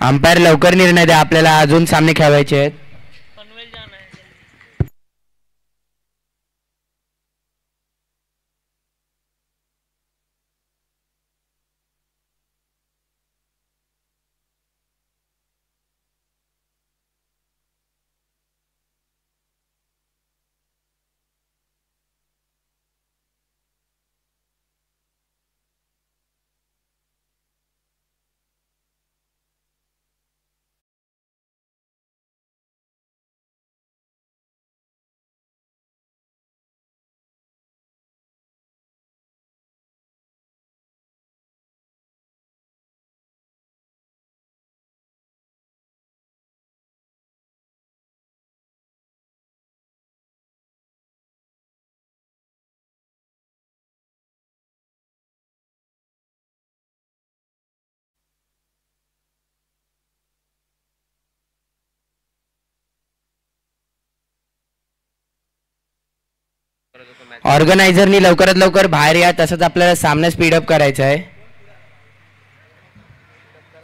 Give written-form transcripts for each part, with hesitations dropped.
Umpire लवकर निर्णय द्या, आपल्याला अजून सामने खेळवायचे आहेत. ऑर्गनायझरनी लवकरात लवकर बाहेर या, तसंच आपल्याला सामना स्पीडअप करायचा आहे.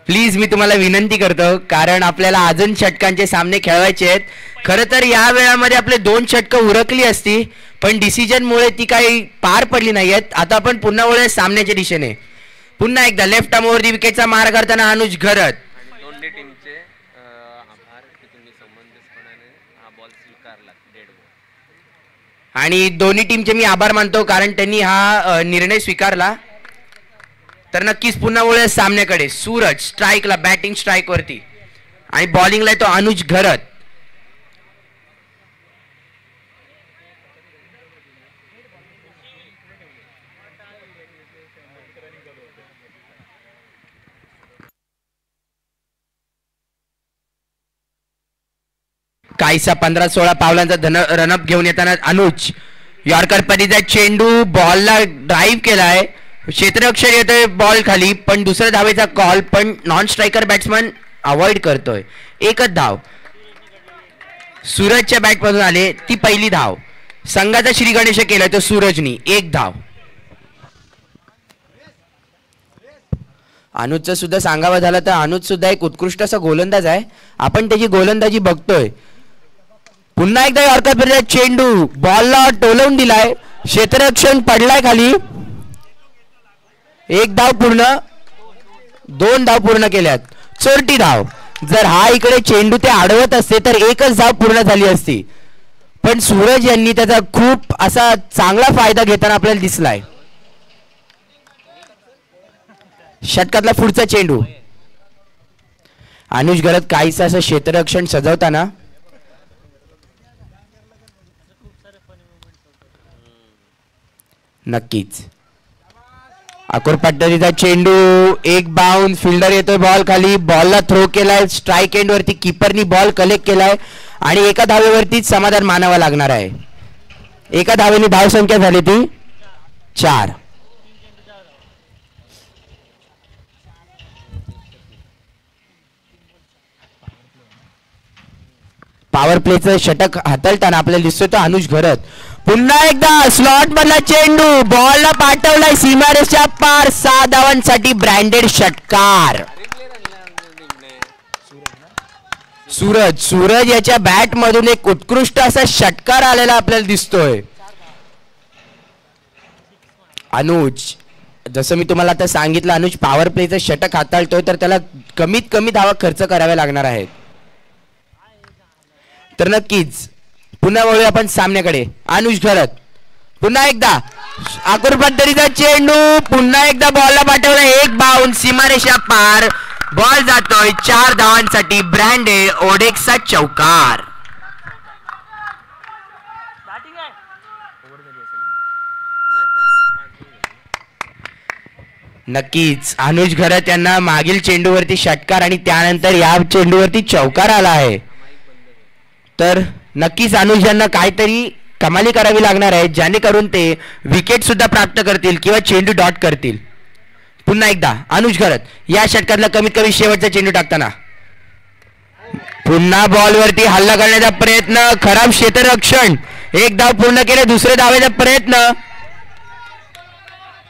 प्लीज मी तुम्हाला विनंती करतो, कारण आपल्याला अजून षटकांचे सामने खेळवायचे आहेत. खरं तर या वेळामध्ये आपले 2 षटकं उरकली असती, पण डिसिजनमुळे ती काही पार पडली नाही आहेत. आता आपण पुन्हा वळूया सामन्याच्या दिशेने. पुन्हा एकदा लेफ्ट आर्मवरती विकेटचा मार करताना अनुज घरत. आणि दोन्ही टीमचे मी आभार मानतो, कारण त्यांनी हा निर्णय स्वीकारला. तर नक्कीच पुन्हा वळूया सामन्याकडे. सूरज स्ट्राईकला, बॅटिंग स्ट्राईक वरती, आणि बॉलिंगला तो अनुज घरत. काहीसा 15-16 पावलांचा रनअप घेऊन येताना अनुज यॉर्कर परीचा चेंडू बॉलला ड्राईव्ह केलाय. क्षेत्ररक्षण येतोय बॉल खाली, पण दुसऱ्या धावेचा कॉल, पण नॉन स्ट्रायकर बॅट्समन अवॉइड करतोय. एकच धाव सूरजच्या बॅटमधून आले, ती पहिली धाव. संघाचा श्री गणेश केलाय तो सूरजनी, 1 धाव. अनुजचं सुद्धा सांगावं झालं तर अनुज सुद्धा एक उत्कृष्ट असा गोलंदाज आहे. आपण त्याची गोलंदाजी बघतोय. पुन्हा एकदा यॉर्कर परीचा चेंडू बॉलला टोलवून दिलाय, क्षेत्ररक्षण पडलाय खाली. 1 धाव पूर्ण, 2 धाव पूर्ण केल्यात. चोरटी धाव. जर हा इकडे चेंडू ते अडवत असते तर 1च धाव पूर्ण झाली असती, पण सूरज यांनी त्याचा खूप असा चांगला फायदा घेताना आपल्याला दिसलाय. षटकातला पुढचा चेंडू. अनुज घरत काहीसं असं क्षेत्ररक्षण सजवताना. नक्कीच अकोर पद्धतीचा चेंडू, 1 बाउन्स, फिल्डर येतोय बॉल खाली, बॉलला थ्रो केलाय. स्ट्राईक एंड वरती कीपरनी बॉल कलेक्ट केलाय, आणि एका धावेवरतीच समाधान मानावं लागणार आहे. एका धावेने धावसंख्या झाली ती 4. पॉवर प्लेचं षटक हाताळताना आपल्याला दिसतोय तो अनुज घरत. पुन्हा एकदा स्लॉट मधला चेंडू बॉलला पाठवलाय सीमारेषेच्या पार. 6 धावांसाठी ब्रँडेड षटकार. सूरज याच्या बॅट मधून एक उत्कृष्ट असा षटकार आलेला आपल्याला दिसतोय. अनुज, जसं मी तुम्हाला आता सांगितलं, अनुज पॉवर प्लेचं षटक हाताळतोय, तर त्याला कमीत कमी धावा खर्च कराव्या लागणार आहेत. तर नक्कीच पुन्हा वळूया आपण सामन्याकडे. अनुज घरत पुन्हा एकदा आकुर पद्धतीचा चेंडू, पुन्हा एकदा बॉलला पाठवला, 1 बाउन्स, सीमारेषा पार. बॉल जातोय 4 धावांसाठी. ब्रँडेड ओडेक्सचा चौकार. नक्कीच अनुज घरत यांना मागील चेंडूवरती षटकार आणि त्यानंतर या चेंडूवरती चौकार आला आहे. तर नक्कीच अनुज यांना काहीतरी कमाली करावी लागणार आहे, जेणेकरून ते विकेट सुद्धा प्राप्त करतील किंवा चेंडू डॉट करतील. पुन्हा एकदा अनुज घरत या षटकातला कमीत कमी शेवटचा चेंडू टाकताना. पुन्हा बॉलवरती हल्ला करण्याचा प्रयत्न, खराब क्षेत्ररक्षण. 1 धाव पूर्ण केले. दुसऱ्या धावेचा प्रयत्न,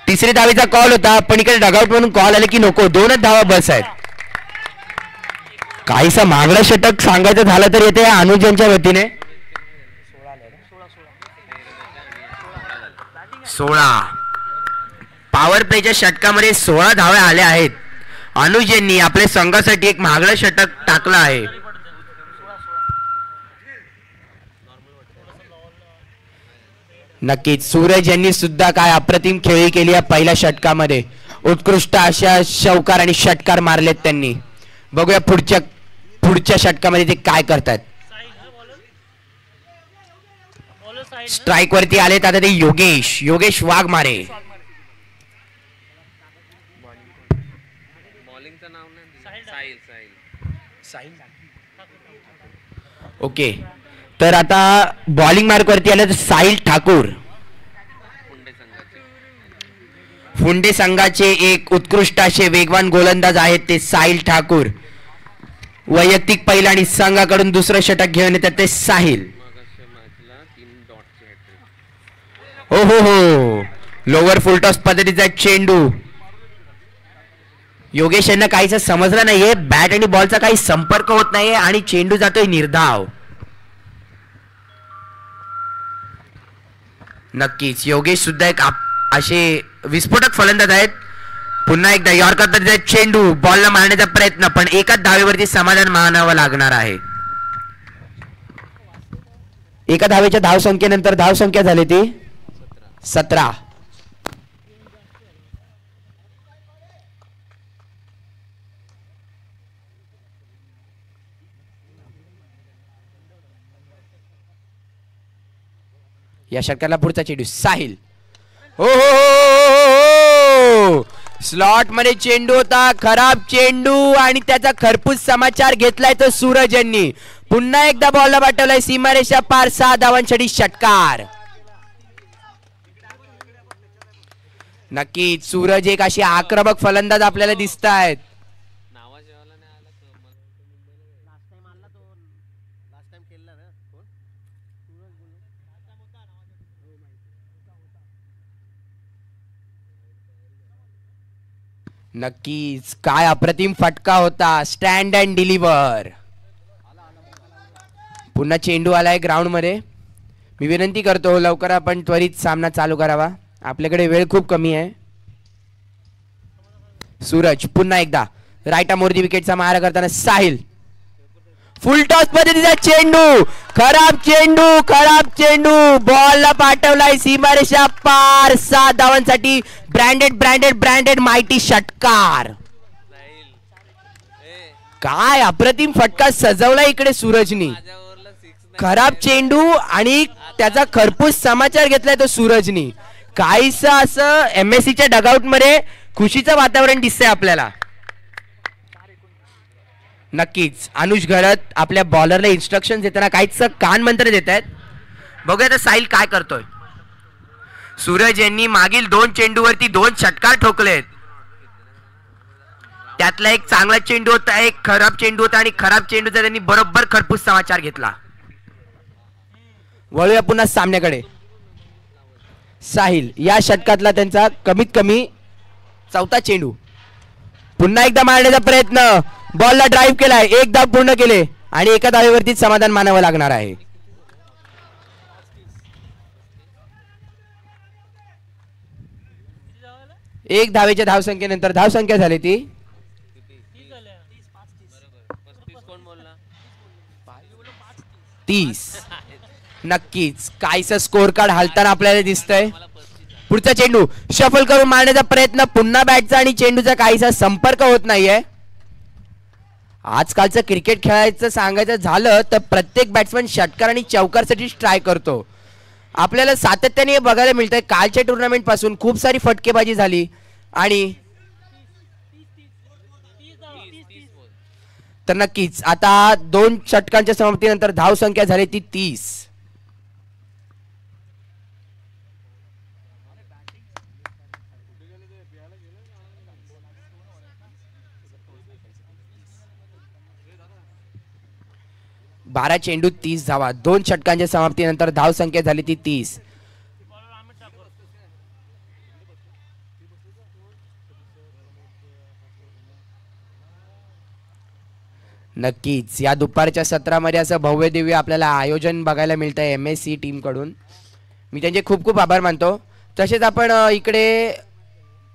तिसरी धावेचा कॉल होता, पण इकडे डगआउट म्हणून कॉल आले की नको. 2च धावा बस आहेत. काहीसा मागलं षटक सांगायचं झालं तर येते अनुज यांच्या वतीने 16 पॉवर प्लेच्या षटकामध्ये 16 धावे आल्या आहेत. अनुज यांनी आपल्या संघासाठी एक महागडं षटक टाकलं आहे. नक्कीच सूरज यांनी सुद्धा काय अप्रतिम खेळी केली आहे. पहिल्या षटकामध्ये उत्कृष्ट अशा चौकार आणि षटकार मारलेत त्यांनी. बघूया पुढच्या षटकामध्ये ते काय करतात. स्ट्राइक वरती आलेत आता ते योगेश वाघमारे. ओके, तर आता बॉलिंग मार्क वरती आले तर साहिल ठाकूर. फुंडे संघाचे एक उत्कृष्ट असे वेगवान गोलंदाज आहेत ते साहिल ठाकूर. वैयक्तिक पहिला आणि संघाकडून दुसरं षटक घेऊन येतात ते साहिल. हो हो हो, लोअर फुलटॉस पद्धतीचा चेंडू. योगेश यांना काहीच समजलं नाहीये. बॅट आणि बॉलचा काही संपर्क होत नाहीये आणि चेंडू जातोय निर्धाव. नक्कीच योगेश सुद्धा एक असे विस्फोटक फलंदाज आहेत. पुन्हा एकदा यॉर्कर पद्धतीचा चेंडू बॉलला मारण्याचा प्रयत्न, पण एकाच धावेवरती समाधान मानावं लागणार आहे. एका धावेच्या धावसंख्येनंतर धावसंख्या झाली ती 17. या षटकाला पुढचा चेंडू साहिल. हो हो हो, स्लॉट मध्ये चेंडू होता, खराब चेंडू आणि त्याचा खरपूस समाचार घेतलाय तो सूरज यांनी. पुन्हा एकदा बॉलला पाठवलाय सीमारेषा पार. 6 धावांसाठी षटकार. नक्कीच सूरज एक अशी आक्रमक फलंदाज आपल्याला दिसत आहेत. नक्कीच काय अप्रतिम फटका होता. Stand and deliver. पुन्हा चेंडू आलाय ग्राउंड मध्ये. मी विनंती करतो लवकर आपण त्वरित सामना चालू करावा, आपल्याकडे वेळ खूप कमी आहे. सूरज पुन्हा एकदा राईटा मोरदी विकेटचा मारा करताना साहिल. फुल टॉस पद्धतीचा चेंडू, खराब चेंडू बॉलला पाठवलाय सीमारेषा पार. 7 धावांसाठी ब्रँडेड माहिती षटकार. काय अप्रतिम फटका सजवला इकडे सूरजनी. खराब चेंडू आणि त्याचा खरपूस समाचार घेतलाय तो सूरजनी. काहीसं असं MSCच्या डगआउट मध्ये खुशीचं वातावरण दिसतंय आपल्याला. नक्कीच अनुज घरत आपल्या बॉलरला इन्स्ट्रक्शन देताना काहीच कान मंत्र देत आहेत. बघूया तर साहिल काय करतोय. सूरज यांनी मागील 2 चेंडूवरती 2 षटकार ठोकलेत. त्यातला एक चांगला चेंडू होता, एक खराब चेंडू होता आणि खराब चेंडूचा त्यांनी बरोबर खरपूस समाचार घेतला. वळूया पुन्हा सामन्याकडे. साहिल या षटकातला त्यांचा कमीत कमी 4था चेंडू. पुन्हा एकदा मारण्याचा प्रयत्न, बॉलला ड्राईव्ह केलाय, 1 धाव पूर्ण केले आणि एका धावेवरती समाधान मानावं लागणार आहे. एक धावेच्या धावसंख्येनंतर धावसंख्या झाली ती 30. नक्कीच काहीसं स्कोर कार्ड हालताना आपल्याला दिसतंय. पुढचा चेंडू शफल करून मारण्याचा प्रयत्न, पुन्हा बॅटचा आणि चेंडूचा काहीसा संपर्क होत नाहीये. आजकालचं क्रिकेट खेळायचं सांगायचं झालं तर प्रत्येक बॅट्समन षटकार आणि चौकारसाठी ट्राय करतो. आपल्याला सातत्याने बघायला मिळतंय. कालच्या टुर्नामेंट पासून खूप सारी फटकेबाजी झाली आणि तर नक्कीच आता 2 षटकांच्या समाप्तीनंतर धावसंख्या झाली ती 30. बारा चेंडू 30 धावा. 2 षटकांच्या समाप्तीनंतर धावसंख्या झाली ती 30. नक्कीच या दुपारच्या सत्रामध्ये असं भव्य दिव्य आपल्याला आयोजन बघायला मिळतं आहे MSC टीमकडून. मी त्यांचे खूप खूप आभार मानतो. तसेच आपण इकडे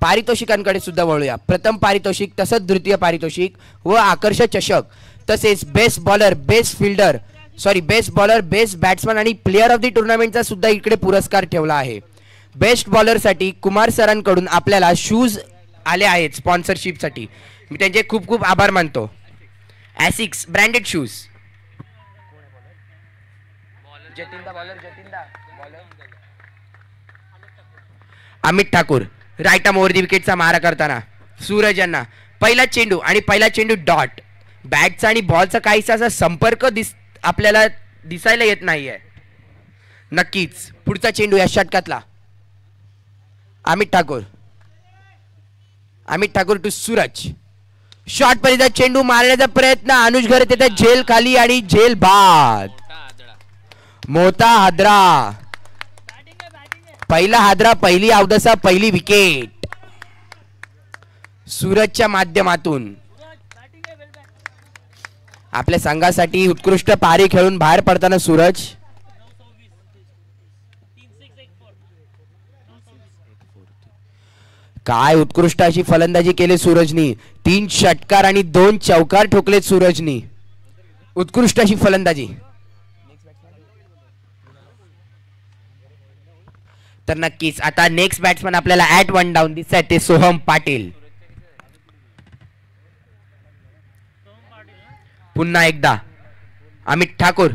पारितोषिकांकडे सुद्धा वळूया. प्रथम पारितोषिक, तसंच द्वितीय पारितोषिक व आकर्षक चषक, तसेच best bowler, best fielder, best bowler, best batsman आणि प्लेअर ऑफ द टुर्नामेंटचा सुद्धा इकडे पुरस्कार ठेवला आहे. बेस्ट बॉलरसाठी कुमार सरांकडून आपल्याला शूज आले आहेत स्पॉन्सरशिपसाठी. मी त्यांचे खूप खूप आभार मानतो. Asics branded shoes. Amit Thakur right arm over the विकेटचा मारा करताना सूरज यांना पहिला चेंडू आणि पहिला चेंडू डॉट. बॅटचा आणि बॉलचा काहीसा असा संपर्क आपल्याला दिसायला येत नाहीये. नक्कीच पुढचा चेंडू या षटकातला अमित ठाकूर टू सूरज. शॉट पर्यंत चेंडू मारण्याचा प्रयत्न, अनुज घर येते झेल खाली आणि झेल बाद. मोठा हादरा, पहिला हादरा, पहिली अवदसा, पहिली विकेट सूरजच्या माध्यमातून. आपल्या संघासाठी उत्कृष्ट पारी खेळून बाहेर पडताना सूरज. काय उत्कृष्ट अशी फलंदाजी केली सूरजनी. 3 षटकार आणि 2 चौकार ठोकलेत सूरजनी. उत्कृष्ट अशी फलंदाजी. तर नक्कीच आता नेक्स्ट बॅट्समन आपल्याला ॲट 1 डाऊन दिसत आहे ते सोहम पाटील. पुन्हा एकदा अमित ठाकूर.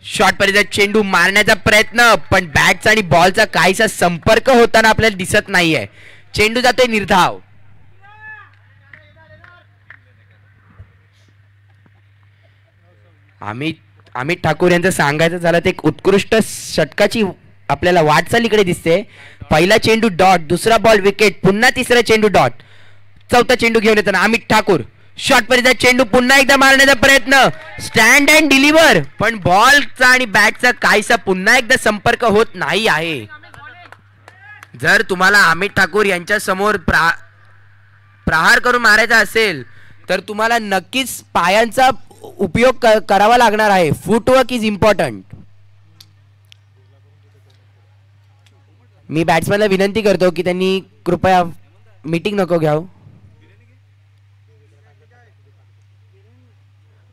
शॉट पर्यंत चेंडू मारण्याचा प्रयत्न, पण बॅटचा आणि बॉलचा काहीसा संपर्क होताना आपल्याला दिसत नाहीये. चेंडू जातोय निर्धाव. अमित ठाकूर यांचं सांगायचं झालं तर एक उत्कृष्ट षटकाची आपल्याला वाटचाल इकडे दिसते. पहिला चेंडू डॉट, दुसरा बॉल विकेट, पुन्हा तिसरा चेंडू डॉट, चौथा चेंडू घेऊन येताना अमित ठाकूर. शॉट पर्यंत चेंडू पुन्हा एकदा मारण्याचा प्रयत्न, स्टँड अँड डिलिव्हर, पण बॉलचा आणि बॅटचा काहीसा पुन्हा एकदा संपर्क होत नाही आहे. जर तुम्हाला अमित ठाकूर यांच्या समोर प्रहार करून मारायचा असेल तर तुम्हाला नक्कीच पायांचा उपयोग करावा लागणार आहे. Footwork is important. मी बॅट्समॅनला विनंती करतो की त्यांनी कृपया मीटिंग नको घ्यावं.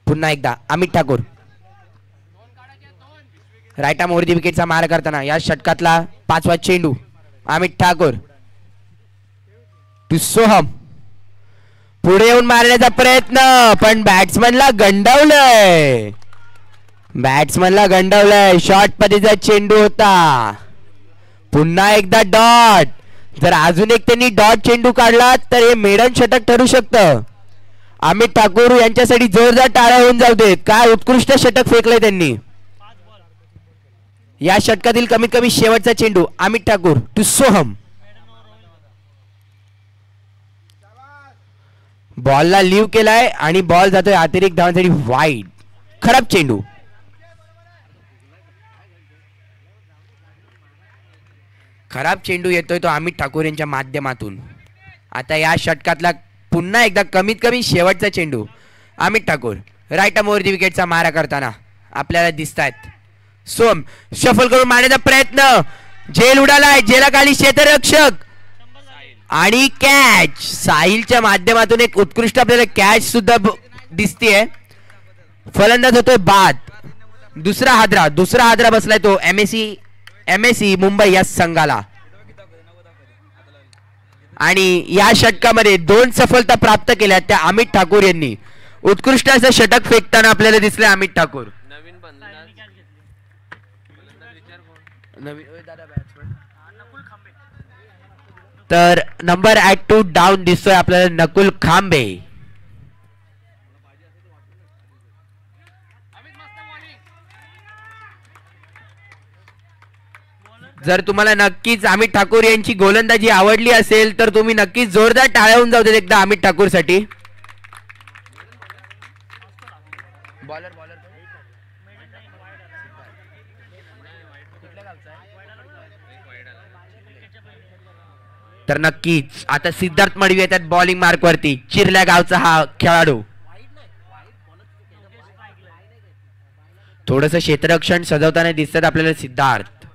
पुन्हा एकदा Amit Thakur right arm over the विकेटचा मारा करताना या षटकातला 5वा चेंडू अमित ठाकूर टू सोहम. पुढे येऊन मारण्याचा प्रयत्न, पण बॅट्समनला गंडवलंय. शॉर्ट पद्धतीचा चेंडू होता. पुन्हा एकदा डॉट. जर अजून एक त्यांनी डॉट चेंडू काढला तर हे मेडन षटक ठरू शकतं. अमित ठाकूर यांच्यासाठी जोरदार टाळ्या होऊन जाऊ देत. काय उत्कृष्ट षटक फेकलंय त्यांनी. या षटकातील कमीत कमी शेवटचा चेंडू अमित ठाकूर टू सोहम. बॉलला लिव्ह केलाय आणि बॉल जातोय अतिरिक्त धावांसाठी वाईड. खराब चेंडू. खराब चेंडू येतोय तो अमित ठाकूर यांच्या माध्यमातून. आता या षटकातला पुन्हा एकदा कमीत कमी शेवटचा चेंडू Amit Thakur right arm over the विकेटचा मारा करताना आपल्याला दिसतायत. सोम शफल करून मारण्याचा प्रयत्न, झेल उडालाय, झेलाखाली क्षेत्ररक्षक आणि कॅच. साहिलच्या माध्यमातून एक उत्कृष्ट आपल्याला कॅच सुद्धा दिसतेय. फलंदाज होतोय बाद. दुसरा हादरा बसलाय तो MSC मुंबई या संघाला. आणि या षटकामध्ये 2 सफलता प्राप्त केल्या त्या अमित ठाकूर यांनी. उत्कृष्ट असं षटक फेकताना आपल्याला दिसले अमित ठाकूर. तर नंबर ॲट 2 डाऊन दिसतोय आपल्याला नकुल खांबे. जर तुम्हाला नक्कीच अमित ठाकूर यांची गोलंदाजी आवडली असेल तर तुम्ही नक्कीच जोरदार टाळ्या होऊन जाऊ देत एकदा अमित ठाकूर साठी. तर नक्कीच आता सिद्धार्थ मडवी येतात बॉलिंग मार्क वरती. चिरल्या गावचा हा खेळाडू. थोडस क्षेत्ररक्षण सजवताना दिसतात आपल्याला सिद्धार्थ.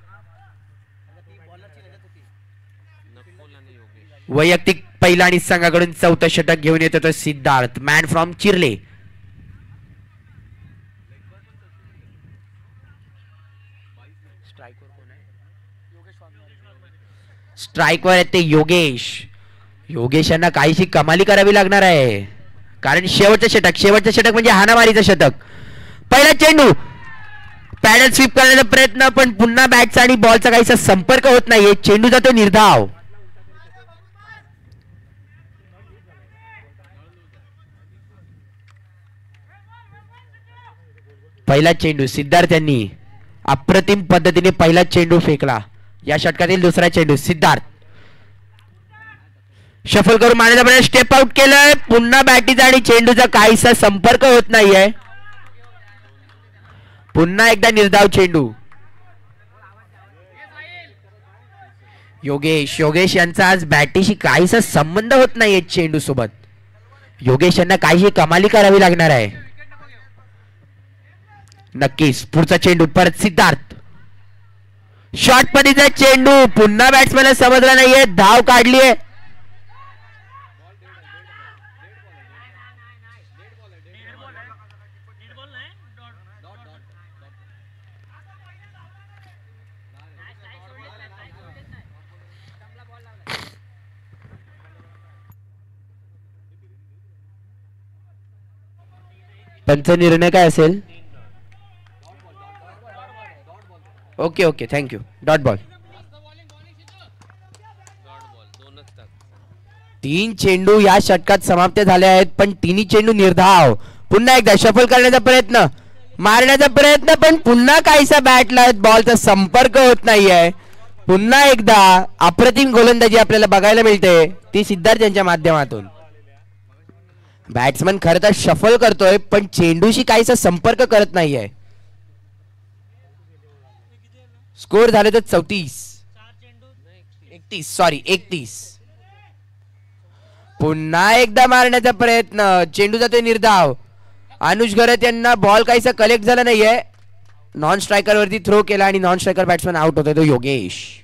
वैयक्तिक पहिला आणि संघाकडून चौथं षटक घेऊन येतो तो सिद्धार्थ, मॅन फ्रॉम चिर्ले. स्ट्राईकवर आहेत ते योगेश. योगेश यांना काहीशी कमाली करावी लागणार आहे, कारण शेवटचं षटक म्हणजे हाणामारीचं षटक. पहिला चेंडू पॅडल स्वीप करण्याचा प्रयत्न, पण पुन्हा बॅटचा आणि बॉलचा काहीसा संपर्क होत नाहीये. चेंडू जातो निर्धाव. पहिला चेंडू सिद्धार्थ यांनी अप्रतिम पद्धतीने पहिला चेंडू फेकला. या षटकातील दुसरा चेंडू सिद्धार्थ शफल करून मारण्याचा प्रयत्न, स्टेप आउट केलंय. पुन्हा बॅटीचा आणि चेंडूचा काहीसा संपर्क होत नाहीये. पुन्हा एकदा निर्धाव चेंडू. योगेश यांचा आज बॅटीशी काहीसा संबंध होत नाहीये चेंडू सोबत. योगेश यांना काहीशी कमाली करावी लागणार आहे. नक्कीच पुढचा चेंडू परत सिद्धार्थ. शॉर्ट मध्येचा चेंडू पुन्हा बॅट्समॅनला समजला नाहीये. धाव काढलीये. पंच निर्णय काय असेल? Okay okay thank you. Dot ball. 3 चेंडू या षटकात समाप्त झाले आहेत, पण तिन्ही चेंडू निर्धाव. पुन्हा एकदा शफल करण्याचा प्रयत्न, मारण्याचा प्रयत्न, पण पुन्हा काहीसा बॅटला बॉलचा संपर्क होत नाहीये. पुन्हा एकदा अप्रतिम गोलंदाजी आपल्याला बघायला मिळते ती सिद्धार्थ यांच्या माध्यमातून. बॅट्समन खरं तर शफल करतोय, पण चेंडूशी काहीसा संपर्क करत नाहीये. स्कोर झाले तर 31. पुन्हा एकदा मारण्याचा प्रयत्न, चेंडू जातोय निर्धाव. अनुज घरत यांना बॉल काहीसा कलेक्ट झाला नाहीये. नॉन स्ट्रायकर वरती थ्रो केला आणि नॉन स्ट्रायकर बॅट्समॅन आउट होतोय तो योगेश.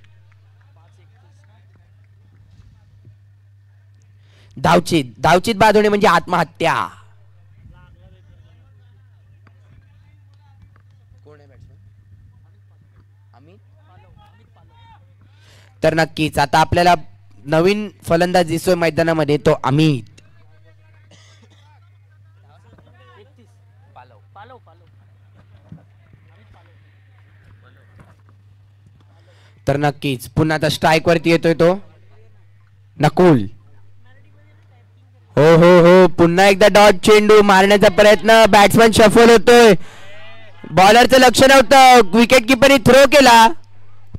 धावचित बाद होणे म्हणजे आत्महत्या. तर नक्कीच आता आपल्याला नवीन फलंदाज दिसतोय मैदानामध्ये, तो अमित. तर नक्कीच पुन्हा आता स्ट्राईक वरती येतोय तो नकुल. हो पुन्हा एकदा डॉट चेंडू मारण्याचा प्रयत्न, बॅट्समन शफल होतोय. बॉलरचं लक्ष नव्हतं, विकेट किपरने थ्रो केला,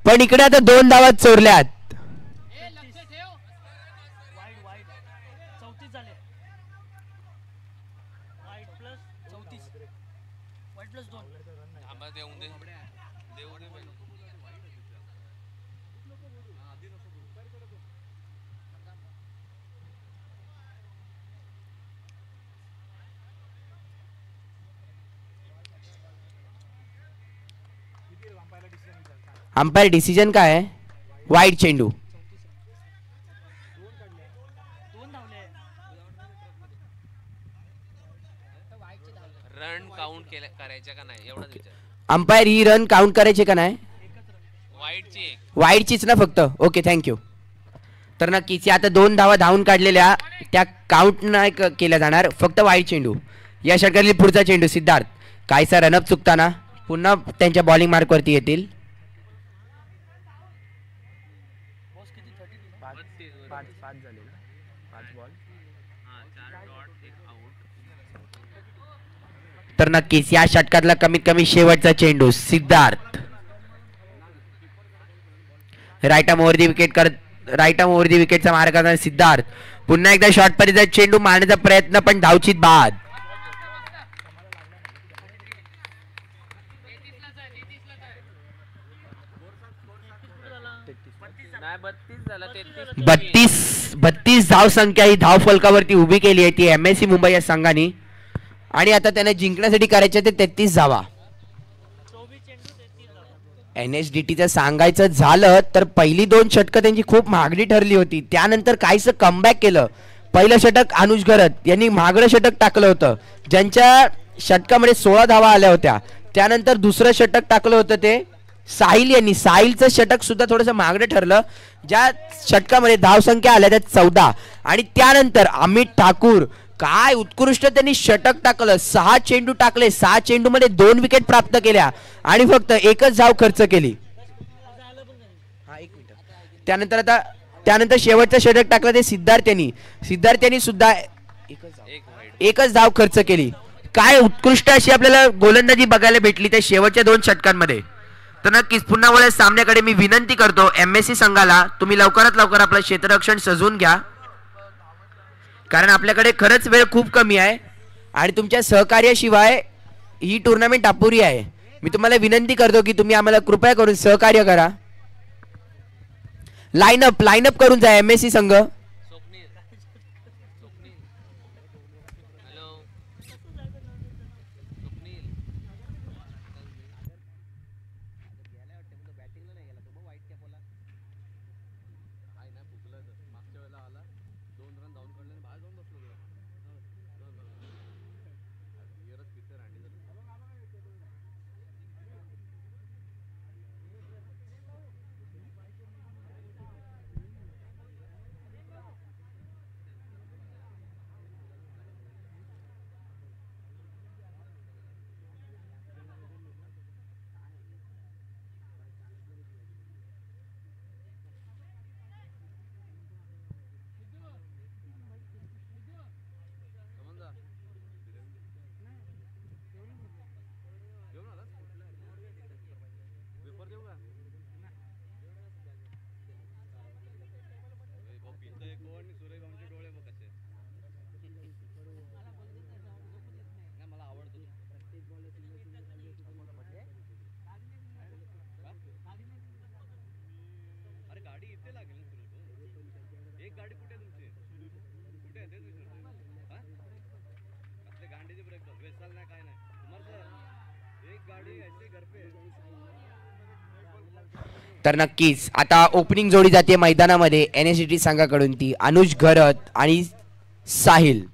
पण इकडे आता 2 धावा चोरल्यात. अंपायर डिसिजन काय आहे? वाईड चेंडू. रन काउंट करायचे का नाही एवढा विचार. अंपायर ही रन काउंट करायचे का नाही? वाईडचीच ना फक्त. Okay thank you. तर नक्कीच आता 2 धावा धावून काढलेल्या त्या काउंट नाही केल्या जाणार, फक्त वाईड चेंडू. या षटकातील पुढचा चेंडू सिद्धार्थ काहीसा रनअप चुकताना पुन्हा त्यांच्या बॉलिंग मार्कवरती येतील. तर नक्कीच या षटकातला कमीत कमी शेवटचा चेंडू Siddharth. Right arm over the विकेटचा मार करणारा सिद्धार्थ. पुन्हा एकदा शॉर्ट परीचा चेंडू मारण्याचा प्रयत्न, पण धावचित बाद. बत्तीस धाव संख्या ही धाव फलकावरती उभी केली आहे ती MSC मुंबई या संघाने. आणि आता त्यांना जिंकण्यासाठी करायचे ते 33 धावा. NSDTचं सांगायचं झालं तर पहिली 2 षटकं त्यांची खूप महागडी ठरली होती. त्यानंतर काहीसं कमबॅक केलं. पहिलं षटक अनुज घरत यांनी महागडं षटक टाकलं होतं, ज्यांच्या षटकामध्ये 16 धावा आल्या होत्या. त्यानंतर दुसरं षटक टाकलं होतं ते साहिल यांनी. साहिलचं षटक सुद्धा थोडंसं महागडं ठरलं, ज्या षटकामध्ये धावसंख्या आल्या त्या 14. आणि त्यानंतर अमित ठाकूर, काय उत्कृष्ट त्यांनी षटक टाकलं. 6 चेंडू टाकले, 6 चेंडूमध्ये 2 विकेट प्राप्त केल्या आणि फक्त 1च धाव खर्च केली. त्यानंतर शेवटचं षटक टाकलं ते सिद्धार्थ यांनी सुद्धा 1च धाव खर्च केली. काय उत्कृष्ट अशी आपल्याला गोलंदाजी बघायला भेटली त्या शेवटच्या 2 षटकांमध्ये. तर नक्कीच पुन्हा वेळेस सामन्याकडे मी विनंती करतो MSC संघाला, तुम्ही लवकरात लवकर आपलं क्षेत्ररक्षण सजवून घ्या, कारण आपल्याकडे खरंच वेळ खूप कमी आहे आणि तुमच्या सहकार्याशिवाय ही टुर्नामेंट अपुरी आहे. मी तुम्हाला विनंती करतो की तुम्ही आम्हाला कृपया करून सहकार्य करा. लाईनअप करून जा MSC संघ. तर नक्कीच आता ओपनिंग जोडी जाते मैदानामध्ये NSDT संघाकडून, ती अनुज घरत आणि साहिल.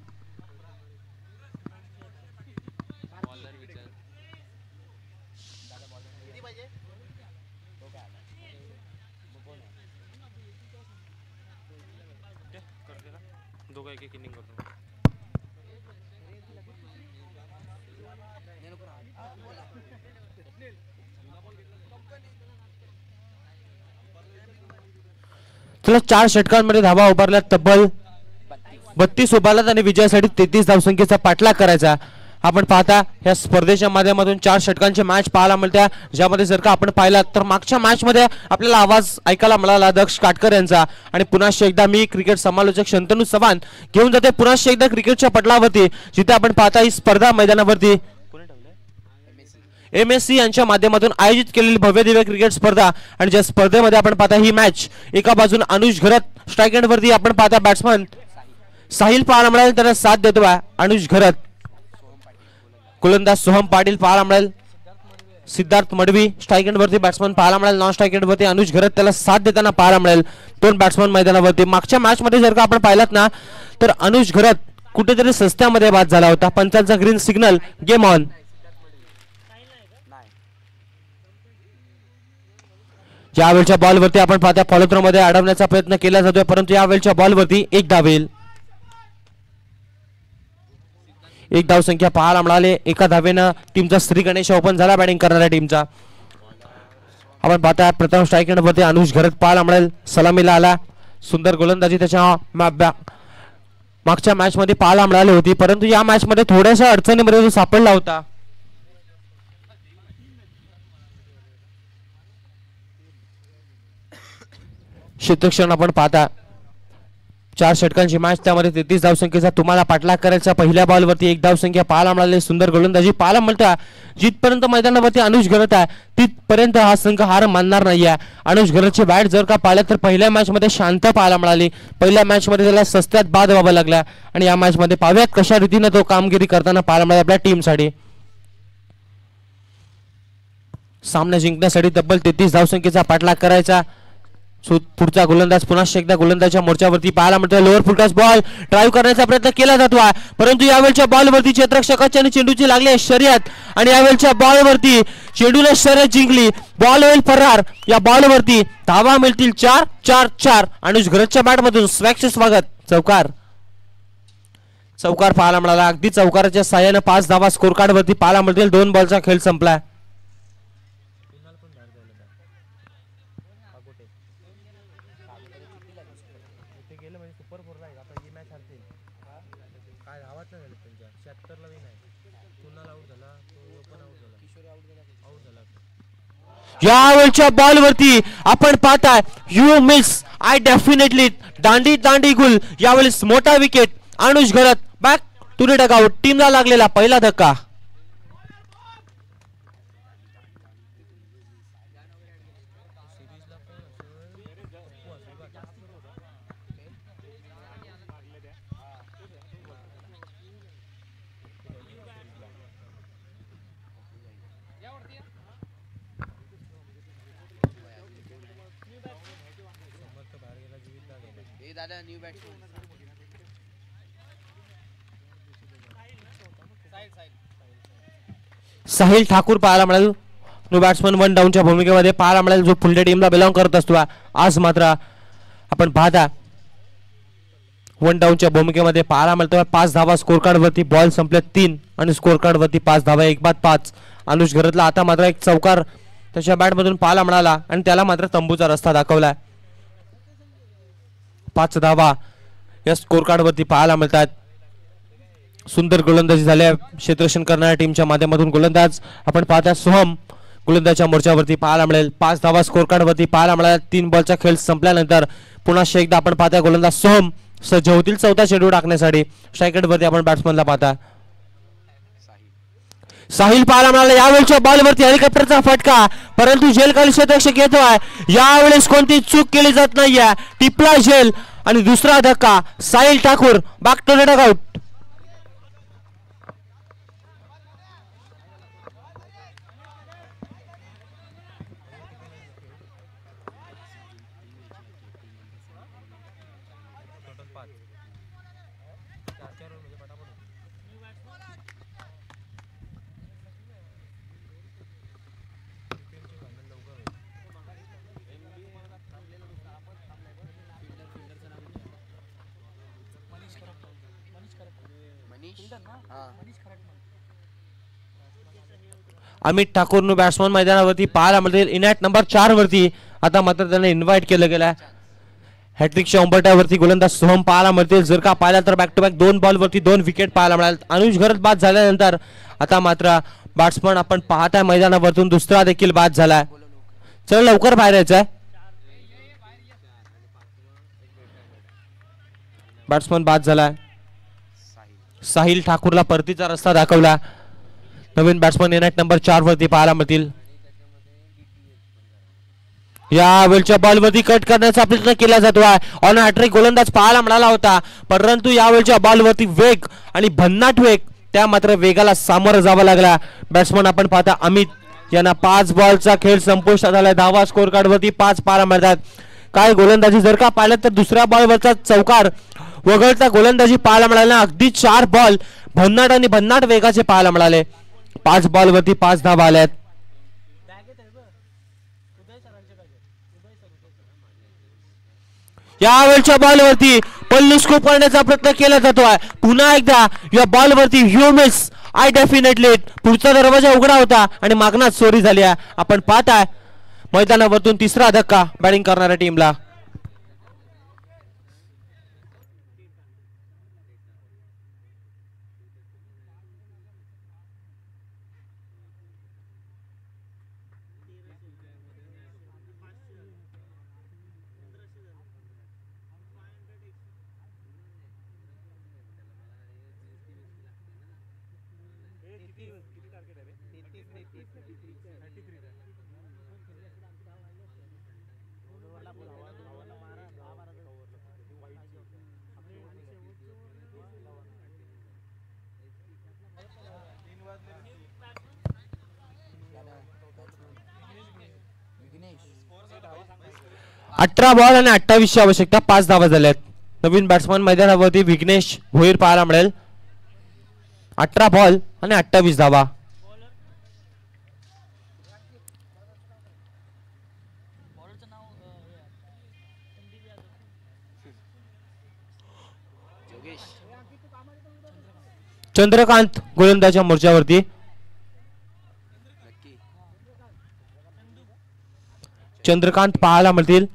चला 4 षटकांमध्ये धावा उभारल्या तब्बल 32 उभारल्यात आणि विजयासाठी 33 धावसंख्येचा पाठलाग करायचा. आपण पाहता या स्पर्धेच्या माध्यमातून 4 षटकांची मॅच पाहायला मिळते, ज्यामध्ये जर का आपण पाहिला तर मागच्या मॅच मध्ये आपल्याला आवाज ऐकायला मिळाला दक्ष काटकर यांचा. आणि पुन्हा एकदा मी क्रिकेट समालोचक शंतनू चव्हाण घेऊन जाते पुन्हा एकदा क्रिकेटच्या पटलावरती, जिथे आपण पाहता ही स्पर्धा मैदानावरती MSC यांच्या माध्यमातून आयोजित केलेली भव्य दिव्य क्रिकेट स्पर्धा. आणि ज्या स्पर्धेमध्ये आपण पाहता ही मॅच एका बाजून अनुज घरत स्ट्राइक एंड वरती आपण पाहता बॅट्समन साहिल पाहायला मिळेल, त्याला साथ देतो अनुज घरत. गोलंदाज सोहम पाटील पाहायला मिळेल, सिद्धार्थ मडवी स्ट्राइक एंड वरती बॅट्समन पाहायला मिळेल, नॉन स्ट्राइक एंड वरती अनुज घरत त्याला साथ देताना पाहायला मिळेल. 2 बॅट्समन मैदानावरती. मागच्या मॅच मध्ये जर का आपण पाहिलात ना तर अनुज घरत कुठेतरी सस्त्यामध्ये बाद झाला होता. पंचांचा ग्रीन सिग्नल, गेम ऑन. यावेळच्या बॉलवरती आपण पाहता फॉलोथ्रो मध्ये अडवण्याचा प्रयत्न केला जातोय, परंतु यावेळच्या बॉलवरती 1 धाव येईल. 1 धावसंख्या पाहायला मिळाले. एका धावेनं टीमचा श्री गणेश ओपन झाला बॅटिंग करणाऱ्या टीमचा. आपण पाहता प्रथम स्ट्राइक एंड वरती अनुज घरत पाहायला मिळेल, सलामीला आला. सुंदर गोलंदाजी त्याच्या मागच्या मॅच मध्ये पाहायला मिळाली होती, परंतु या मॅच मध्ये थोड्याशा अडचणीमध्ये तो सापडला होता. क्षेत्रक्षण आपण पाहता 4 षटकांची मॅच, त्यामध्ये 33 धावसंख्येचा तुम्हाला पाठलाग करायचा. पहिल्या बॉलवरती 1 धावसंख्या पाहायला मिळाली. सुंदर गोलंदाजी पाहायला मिळते. जिथपर्यंत मैदानावरती अनुज घरत आहे तिथपर्यंत हा संघ हार मानणार नाहीये. अनुज घरतचे बॅट जर का पाहिलं तर पहिल्या मॅच मध्ये शांत पाहायला मिळाली. पहिल्या मॅच मध्ये त्याला सस्त्यात बाद व्हावा लागला आणि या मॅच मध्ये पाहूयात कशा रीतीने तो कामगिरी करताना पाहायला मिळाला आपल्या टीमसाठी. सामना जिंकण्यासाठी तब्बल 33 धावसंख्येचा पाठलाग करायचा. पुढचा गोलंदाज पुन्हा एकदा गोलंदाजच्या मोर्चावरती पाहायला मिळतोय. लोअर फुलटॉस बॉल ड्राईव्ह करण्याचा प्रयत्न केला जातो आहे, परंतु यावेळच्या बॉलवरती क्षेत्ररक्षकाची आणि चेंडूची लागली आहे शर्यत आणि यावेळच्या बॉलवरती चेंडूने शर्यत जिंकली. बॉल होईल फरार. या बॉलवरती धावा मिळतील 4-4-4. अनुज घरतच्या बॅटमधून स्वॅगचे स्वागत. चौकार पाहायला मिळाला. अगदी चौकाराच्या साह्याने 5 धावा स्कोर कार्ड वरती पाहायला मिळतील. 2 बॉलचा खेळ संपलाय. यावेळच्या बॉलवरती आपण पाहताय यू मिस आय डेफिनेटली दांडी गुल. यावेळेस मोठा wicket. Anuj Gharat back to the dugout. टीमला लागलेला पहिला धक्का. साहिल ठाकूर पाहायला मिळेल. नो बॅट्समन 1 डाऊनच्या भूमिकेमध्ये पाहायला मिळेल, जो फुलडे टीमला बिलॉंग करत असतो. आज मात्र आपण पाहता 1 डाऊनच्या भूमिकेमध्ये पाहायला मिळतोय. 5 धावा स्कोर कार्ड वरती. बॉल संपले 3 आणि स्कोर कार्ड वरती 5 धावा. 1 बाद 5. अनुज घरतला आता मात्र एक चौकार त्याच्या बॅटमधून पाहायला मिळाला आणि त्याला मात्र तंबूचा रस्ता दाखवलाय. 5 धावा या स्कोर कार्ड वरती पाहायला मिळतात. सुंदर गोलंदाजी झाल्या क्षेत्ररक्षण करणाऱ्या टीमच्या माध्यमातून. गोलंदाज आपण पाहता सोहम गोलंदाजच्या मोर्चावरती पाहायला मिळेल. 5 धावा स्कोर कार्ड वरती पाहायला मिळाला. 3 बॉलचा खेळ संपल्यानंतर पुन्हा एकदा आपण पाहता गोलंदाज सोहम सज्ज होतील चौथा चेंडू टाकण्यासाठी. स्ट्राईक वरती आपण बॅट्समनला पाहता साहिल पाहायला मिळाला. यावेळच्या बॉलवरती हेलिकॉप्टरचा फटका, परंतु झेल खाली क्षेत्ररक्षक येतोय. यावेळेस कोणती चूक केली जात नाहीये. टिपला झेल आणि दुसरा धक्का. Sahil Thakur back to the dugout. Amit Thakur no batsman मैदानावरती पाहायला मिळतील. इनॅट नंबर 4 वरती आता मात्र त्यांना इन्व्हाइट केलं गेलं. हॅट्रिकच्या उंबरट्यावरती गोलंदाज सोहम पाहायला मिळतील. जर का पाहिला तर बॅक टू बॅक 2 बॉलवरती 2 विकेट पाहायला मिळाल. अनुज घरत बाद झाल्यानंतर आता मात्र बॅट्समन आपण पाहताय मैदानावरतून दुसरा देखील बाद झालाय. चल लवकर बाहेर यायचंय. बॅट्समन बाद झालाय. साहिल ठाकूरला परतीचा रस्ता दाखवला. नवीन बॅट्समन इनॅट नंबर 4 वरती पाहायला मिळतील. यावेळच्या बॉलवरती कट करण्याचा प्रयत्न केला जातो आहे. ऑन हॅट्रिक गोलंदाज पाहायला मिळाला होता, परंतु यावेळच्या बॉलवरती वेग आणि भन्नाट वेग, त्या मात्र वेगाला सामोरं जावं लागला. बॅट्समन आपण पाहता अमित यांना 5 बॉलचा खेळ संपुष्टात आलाय. धावा स्कोर कार्ड वरती 5 पाहायला मिळतात. काय गोलंदाजी जर का पाहिलं तर दुसऱ्या बॉलवरचा चौकार वगळता गोलंदाजी पाहायला मिळाली. अगदी 4 बॉल भन्नाट आणि भन्नाट वेगाचे पाहायला मिळाले. 5 बॉलवरती 5 धावा आल्यात. यावेळच्या बॉलवरती पल्लू स्कोप करण्याचा प्रयत्न केला जातोय. पुन्हा एकदा या बॉलवरती यू मिस आय डेफिनेटली. पुढचा दरवाजा उघडा होता आणि मागण्यात चोरी झाली आहे. आपण पाहताय मैदानावरतून तिसरा धक्का बॅटिंग करणाऱ्या टीमला. 18 बॉल आणि 28 ची आवश्यकता, 5 धावा झाल्यात. नवीन बॅट्समन मैदानावरती विघ्नेश भोईर पाहायला मिळेल. 18 बॉल आणि 28 धावा. चंद्रकांत गोलंदाजच्या मोर्चावरती. चंद्रकांत पाहायला मिळतील.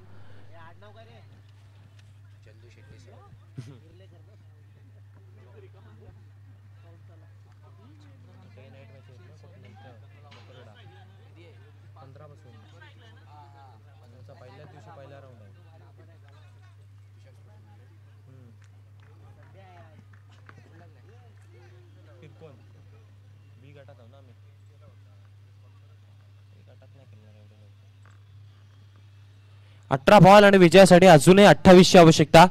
अठरा बॉल आणि विजयासाठी अजूनही 28 ची आवश्यकता.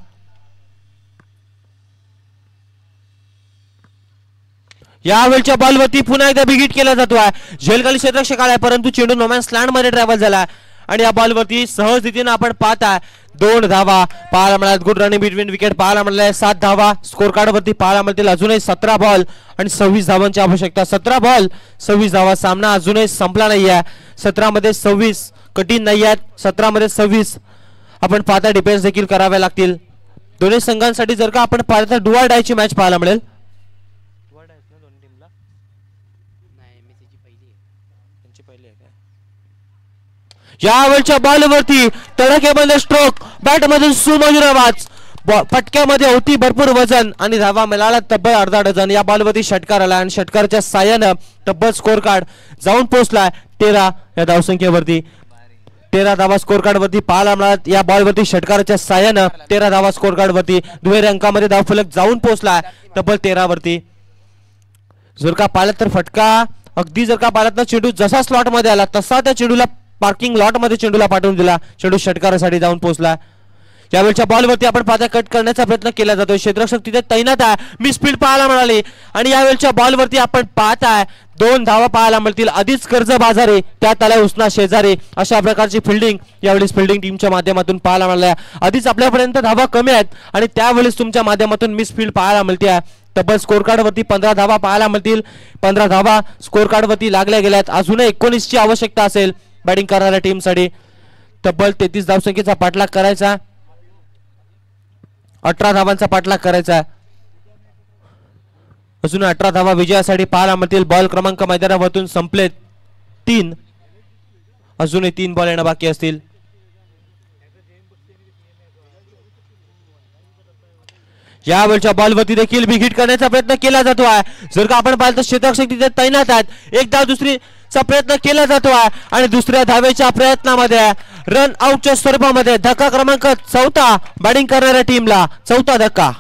यावेळच्या बॉलवरती पुन्हा एकदा बिगिट केला जातो आहे. झेलखाली क्षेत्ररक्षक आलाय परंतु चेंडू नोमॅन्स लँड मध्ये ट्रॅव्हल झाला आणि या बॉलवरती सहज रीतीने आपण पाहताय 2 धावा पाहायला मिळाल्यात. गुड रनिंग बिटवीन विकेट पाहायला मिळाल्या. 7 धावा स्कोर कार्ड वरती पाहायला मिळतील. अजूनही 17 बॉल आणि 26 धावांची आवश्यकता. 17 बॉल 26 धावा. सामना अजूनही संपला नाही आहे. 17 मध्ये 26 कठीण नाही आहेत. 17 मध्ये 26 आपण पाहता डिफेन्स देखील करावे लागतील दोन्ही संघांसाठी. जर का आपण पाहता डू ऑर डायची मॅच पाहायला मिळेल. यावेळच्या बॉलवरती तडकेबंद स्ट्रोक, बॅट मधून सुमधुर आवाज, फटक्यामध्ये होती भरपूर वजन आणि धावा मिळाला तब्बल अर्धा डझन. या बॉलवरती षटकार आला आणि षटकारच्या साह्यानं तब्बल स्कोर कार्ड जाऊन पोहोचलाय 13 या धावसंख्येवरती. 13 धावा स्कोर कार्ड वरती पाहायला मिळाला. या बॉलवरती षटकाराच्या साह्यानं 13 धावा स्कोर कार्ड वरती. दुहेरी अंकामध्ये धावफलक जाऊन पोहोचलाय तब्बल 13 वरती. जर का पाहिलं तर फटका अगदी जर का पाहिलं तर चेंडू जसा स्लॉट मध्ये आला तसा त्या चेंडूला पार्किंग लॉट मध्ये चेंडूला पाठवून दिला. चेंडू षटकारासाठी जाऊन पोहोचला. यावेळच्या बॉलवरती आपण पाहता कट करण्याचा प्रयत्न केला जातोय. क्षेत्ररक्षक तिथे तैनात आहे. मिस स्पीड पाहायला मिळाली आणि यावेळच्या बॉलवरती आपण पाहताय 2 धावा पाहायला मिळतील. आधीच कर्ज बाजारे त्यात आल्या उसना शेजारी अशा प्रकारची फिल्डिंग यावेळेस फिल्डिंग टीमच्या माध्यमातून पाहायला मिळाल्या. आधीच आपल्यापर्यंत धावा कमी आहेत आणि त्यावेळेस तुमच्या माध्यमातून मिस फील्ड पाहायला मिळते. तब्बल स्कोर कार्ड वरती 15 धावा पाहायला मिळतील. 15 धावा स्कोर कार्ड वरती लागल्या गेल्यात. अजूनही 19 ची आवश्यकता असेल बॅटिंग करणाऱ्या टीमसाठी. तब्बल 33 धावसंख्येचा पाठलाग करायचा. 18 धावांचा पाठलाग करायचा. अजून 18 धावा विजयासाठी पाहायला मिळतील. बॉल क्रमांक मैदानावरून संपलेत 3. अजूनही 3 बॉल येणं बाकी असतील. यावेळच्या बॉलवरती देखील बिघिट करण्याचा प्रयत्न केला जातो आहे. जर का आपण पाहिलं तर क्षेत्ररक्षक तिथे तैनात आहेत. एक धाव दुसरीचा प्रयत्न केला जातो आहे आणि दुसऱ्या धावेच्या प्रयत्नामध्ये रन आउटच्या स्वरूपामध्ये धक्का क्रमांक 4 बॅटिंग करणाऱ्या टीमला 4था धक्का.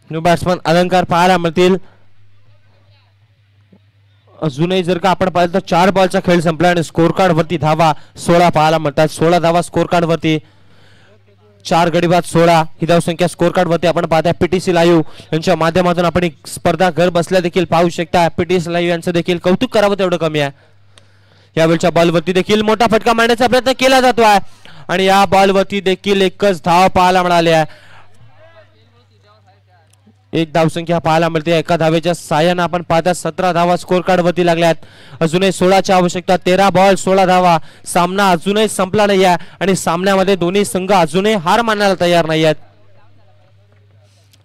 न्यू बॅट्समन अलंकार पाहायला मिळतील. अजूनही जर का आपण पाहिलं तर 4 बॉलचा खेळ संपला आणि स्कोर कार्ड वरती धावा 16 पाहायला मिळतात. 16 धावा स्कोर कार्ड वरती. 4 गडी बाद 16 ही धावसंख्या स्कोर कार्ड वरती आपण पाहताय. पीटीसी लाईव्ह यांच्या माध्यमातून आपण एक स्पर्धा घर बसल्या देखील पाहू शकता. पीटीसी लाईव्ह यांचं देखील कौतुक करावं तेवढं कमी आहे. यावेळच्या बॉलवरती देखील मोठा फटका मारण्याचा प्रयत्न केला जातो आहे आणि या बॉलवरती देखील एकच धाव पाहायला मिळाली आहे. एक धावसंख्या पाहायला मिळते. एका धावेच्या साह्यानं आपण पाहता 17 धावा स्कोर कार्ड वरती लागल्यात. अजूनही 16 ची आवश्यकता. 13 बॉल 16 धावा. सामना अजूनही संपला नाही आहे आणि सामन्यामध्ये दोन्ही संघ अजूनही हार मानायला तयार नाही आहेत.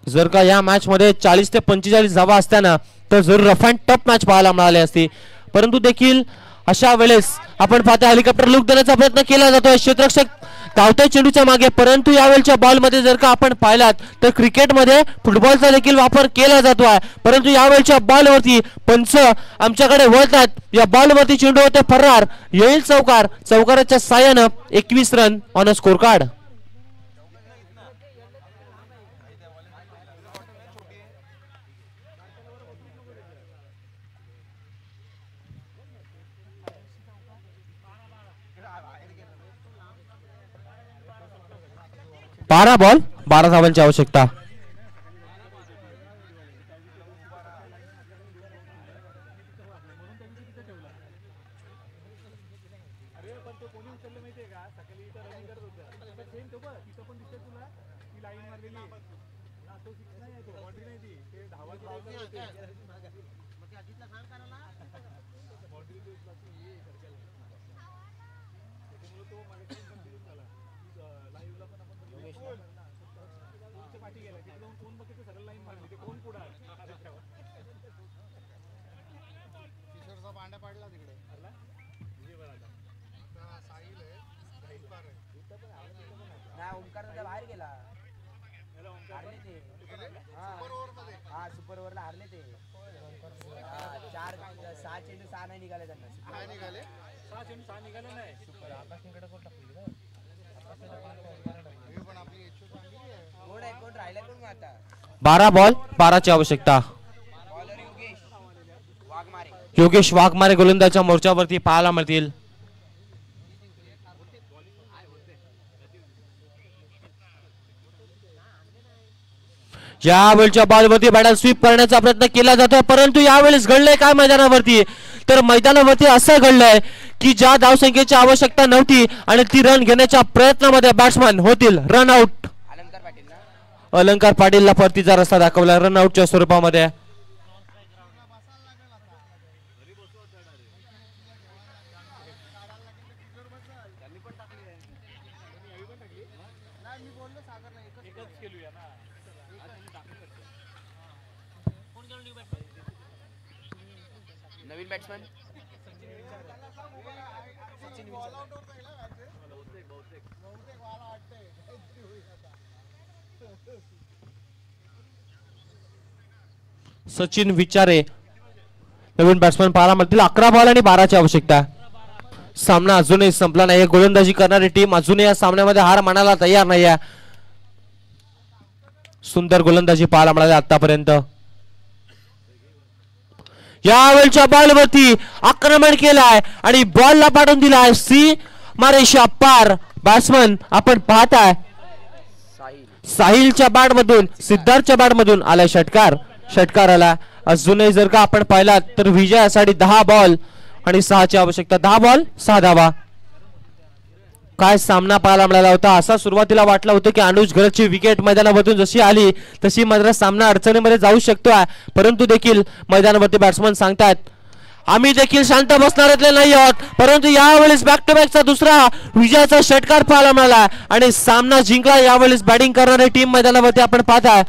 जर का या मॅच मध्ये 40 ते 45 धावा असताना तर जरूर रफ अँड टफ मॅच पाहायला मिळाली असती. परंतु देखील अशा वेळेस आपण पाहता हेलिकॉप्टर लुक देण्याचा प्रयत्न केला जातोय. क्षेत्ररक्षक धावतोय चेंडूच्या मागे. परंतु यावेळच्या बॉलमध्ये जर का आपण पाहिलात तर क्रिकेटमध्ये फुटबॉलचा देखील वापर केला जातो आहे. परंतु यावेळच्या बॉलवरती पंच आमच्याकडे वळतात. या बॉलवरती चेंडू होते फरार. येईल चौकार. चौकाराच्या साह्यानं 21 run on a score card. 12 ball 12 धावांची आवश्यकता. बारा बॉल 12ची आवश्यकता. योगेश वाघमारे गोलंदाजच्या मोर्चावरती पाहायला मिळतील. यावेळच्या बॉलवरती बॅटल स्वीप करण्याचा प्रयत्न केला जातो, परंतु यावेळेस घडलंय काय मैदानावरती, तर मैदानावरती असं घडलंय की ज्या धावसंख्येची आवश्यकता नव्हती आणि ती रन घेण्याच्या प्रयत्नामध्ये बॅट्समन होतील रन आउट. अलंकार पाटीलला परतीचा रस्ता दाखवला रन आउटच्या स्वरूपामध्ये. नवीन बॅट्समन सचिन विचारे नवीन बॅट्समन पाहायला मिळतील. 11 बॉल आणि 12ची आवश्यकता. सामना अजूनही संपला नाही. गोलंदाजी करणारी टीम अजूनही या सामन्यामध्ये हार मानायला तयार नाही आहे. सुंदर गोलंदाजी पाहायला मिळाली आतापर्यंत. यावेळच्या बॉलवरती आक्रमण केलाय आणि बॉलला पाठवून दिलाय सी मारेशा पार. बॅट्समन आपण पाहताय साहिलच्या बॅट मधून सिद्धार्थच्या बॅट मधून आलाय षटकार. षटकार आला. अजूनही जर का आपण पाहिलात तर विजयासाठी 10 बॉल आणि 6ची आवश्यकता. 10 बॉल 6 धावा. काय सामना पाहायला मिळाला होता. असा सुरुवातीला वाटलं होतं की अनुज घरची विकेट मैदानावरून जशी आली तशी मात्र सामना अडचणीमध्ये जाऊ शकतोय, परंतु देखील मैदानावरती बॅट्समन सांगतात आम्ही देखील शांत बसणाऱ्यातले नाही आहोत. परंतु यावेळेस बॅक टू बॅकचा दुसरा विजयाचा षटकार पाहायला मिळाला आणि सामना जिंकला. यावेळेस बॅटिंग करणारी टीम मैदानावरती आपण पाहताय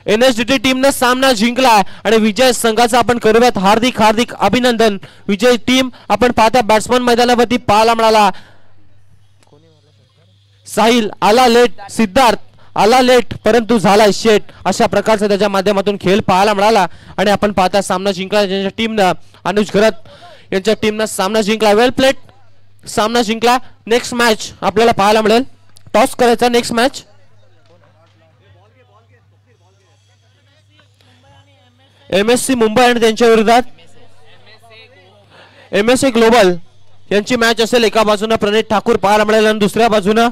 NSDT टीमने सामना जिंकला आणि विजय संघाचा आपण करूयात हार्दिक हार्दिक अभिनंदन. विजय टीम आपण पाहता बॅट्समन मैदानावरती पाहायला मिळाला. साहिल आला लेट, सिद्धार्थ आला लेट, परंतु झाला शेट. अशा प्रकारचा त्याच्या माध्यमातून खेळ पाहायला मिळाला आणि आपण पाहता सामना जिंकला ज्यांच्या टीमनं. अनुज घरत यांच्या टीमनं सामना जिंकला. Well plate. सामना जिंकला. नेक्स्ट मॅच आपल्याला पाहायला मिळेल. टॉस करायचा नेक्स्ट मॅच. MSC मुंबई आणि त्यांच्या विरोधात MSA ग्लोबल यांची मॅच असेल. एका बाजूने प्रणित ठाकूर पाहायला मिळेल आणि दुसऱ्या बाजूने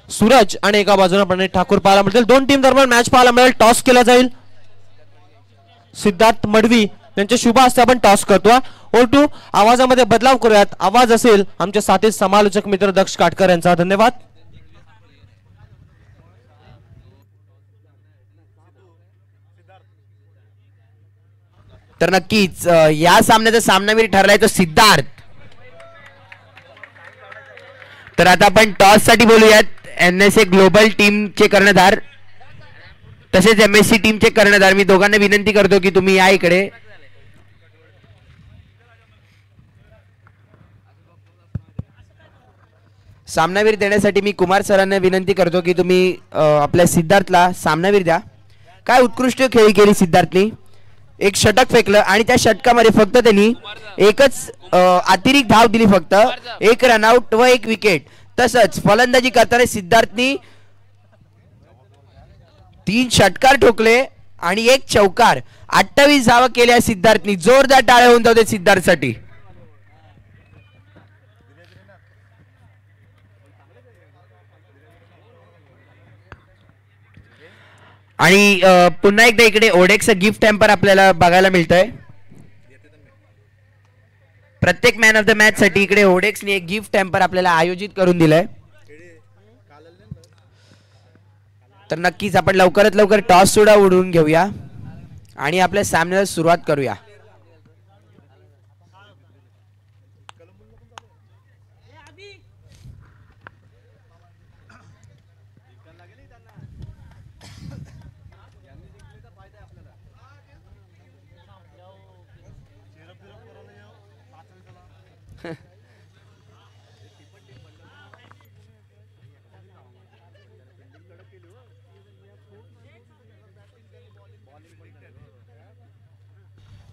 सूरज आणि एका बाजूने प्रणित ठाकूर पाहायला मिळतील. दोन टीम दरम्यान मॅच पाहायला मिळेल. टॉस केला जाईल. सिद्धार्थ मडवी यांच्या शुभ हस्ते आपण टॉस करतो. O2 आवाजामध्ये बदलाव करूयात. आवाज असेल आमच्या साथी समालोचक मित्र दक्ष काटकर यांचा. धन्यवाद. तर नक्कीच या सामन्याचा सामनावीर ठरलाय तो सिद्धार्थ. तर आता आपण टॉस साठी बोलूयात. NSA ग्लोबल टीमचे कर्णधार तसेच MSC टीमचे कर्णधार मी दोघांना विनंती करतो की तुम्ही या इकडे. सामनावीर देण्यासाठी मी कुमार सरांना विनंती करतो की तुम्ही आपल्या सिद्धार्थला सामनावीर द्या. काय उत्कृष्ट खेळी केली सिद्धार्थनी. एक षटक फेकलं आणि त्या षटकामध्ये फक्त त्यांनी एकच अतिरिक्त धाव दिली, फक्त एक रनआउट व एक विकेट. तसंच फलंदाजी करताना सिद्धार्थनी 3 षटकार ठोकले आणि एक चौकार. 28 धावा केल्या सिद्धार्थनी. जोरदार टाळ्या होऊन जाऊ सिद्धार्थसाठी. आणि पुन्हा एकदा इकडे ओडेक्स गिफ्ट हॅम्पर आपल्याला बघायला मिळतंय. प्रत्येक मॅन ऑफ द मॅच साठी इकडे ओडेक्सने एक गिफ्ट हॅम्पर आपल्याला आयोजित करून दिलंय. तर नक्कीच आपण लवकरात लवकर टॉस सुद्धा उडवून घेऊया आणि आपल्या सामन्याला सुरुवात करूया.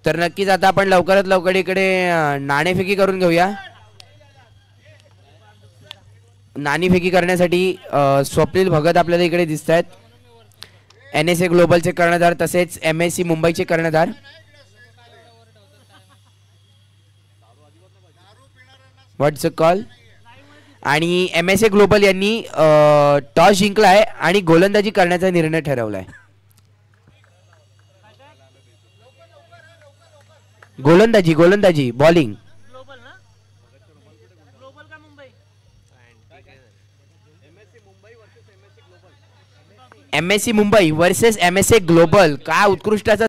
तर नक्कीच आता आपण लवकरात लवकर इकडे नाणेफेकी करून घेऊया. नाणेफेकी करण्यासाठी स्वप्नील भगत आपल्याला इकडे दिसत आहेत. NSA ग्लोबलचे कर्णधार तसेच MSC मुंबईचे कर्णधार. What's a call. आणि MSA ग्लोबल यांनी टॉस जिंकलाय आणि गोलंदाजी करण्याचा निर्णय ठरवलाय. गोलंदाजी bowling. MSC Mumbai versus MSA global. काय उत्कृष्टाचा